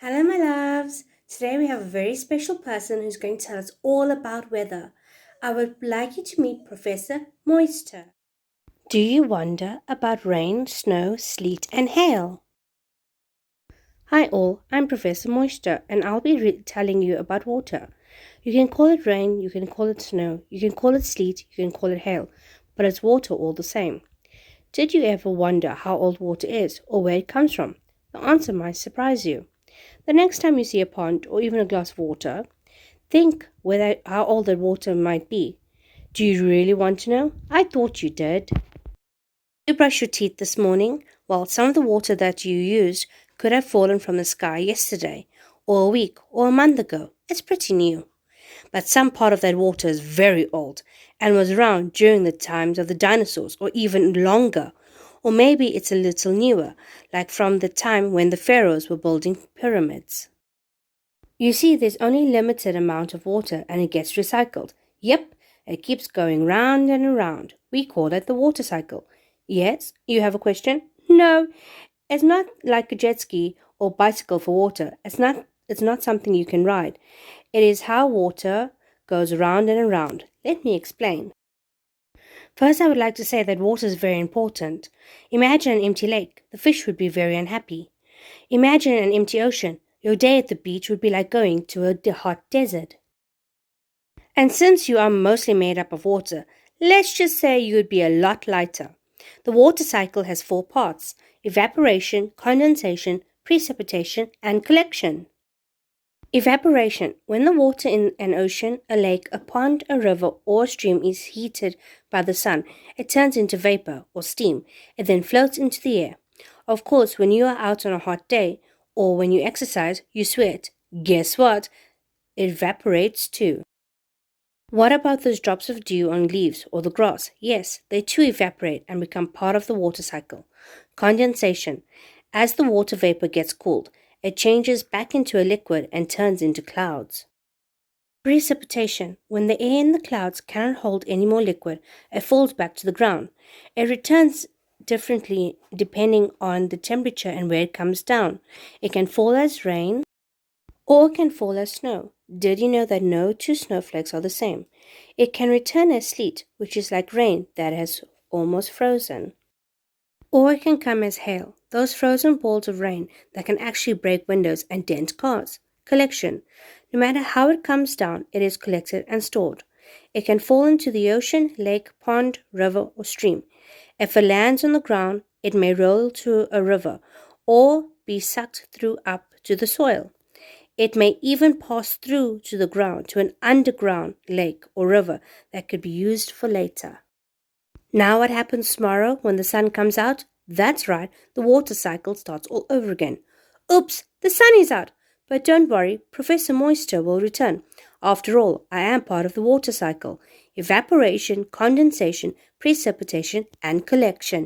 Hello, my loves. Today we have a very special person who's going to tell us all about weather. I would like you to meet Professor Moisture. Do you wonder about rain, snow, sleet, and hail? Hi, all. I'm Professor Moisture, and I'll be telling you about water. You can call it rain, you can call it snow, you can call it sleet, you can call it hail, but it's water all the same. Did you ever wonder how old water is or where it comes from? The answer might surprise you. The next time you see a pond or even a glass of water, think how old that water might be. Do you really want to know? I thought you did. You brush your teeth this morning? Well, some of the water that you used could have fallen from the sky yesterday, or a week, or a month ago. It's pretty new. But some part of that water is very old and was around during the times of the dinosaurs or even longer. Or maybe it's a little newer, like from the time when the pharaohs were building pyramids. You see, there's only limited amount of water and it gets recycled. Yep, it keeps going round and around. We call it the water cycle. Yes, you have a question? No, it's not like a jet ski or bicycle for water. It's not something you can ride. It is how water goes around and around. Let me explain. First, I would like to say that water is very important. Imagine an empty lake. The fish would be very unhappy. Imagine an empty ocean. Your day at the beach would be like going to a hot desert. And since you are mostly made up of water, let's just say you would be a lot lighter. The water cycle has 4 parts: evaporation, condensation, precipitation, and collection. Evaporation: when the water in an ocean, a lake, a pond, a river, or a stream is heated by the sun, it turns into vapor or steam. It then floats into the air. Of course, when you are out on a hot day, or when you exercise, you sweat. Guess what? It evaporates too. What about those drops of dew on leaves or the grass? Yes, they too evaporate and become part of the water cycle. Condensation: as the water vapor gets cooled, it changes back into a liquid and turns into clouds. Precipitation: when the air in the clouds cannot hold any more liquid, it falls back to the ground. It returns differently depending on the temperature and where it comes down. It can fall as rain or it can fall as snow. Did you know that no 2 snowflakes are the same? It can return as sleet, which is like rain that has almost frozen. Or it can come as hail, those frozen balls of rain that can actually break windows and dent cars. Collection: no matter how it comes down, it is collected and stored. It can fall into the ocean, lake, pond, river, or stream. If it lands on the ground, it may roll to a river or be sucked through up to the soil. It may even pass through to the ground to an underground lake or river that could be used for later. Now what happens tomorrow when the sun comes out? That's right, the water cycle starts all over again. Oops, the sun is out! But don't worry, Professor Moisture will return. After all, I am part of the water cycle: evaporation, condensation, precipitation, and collection.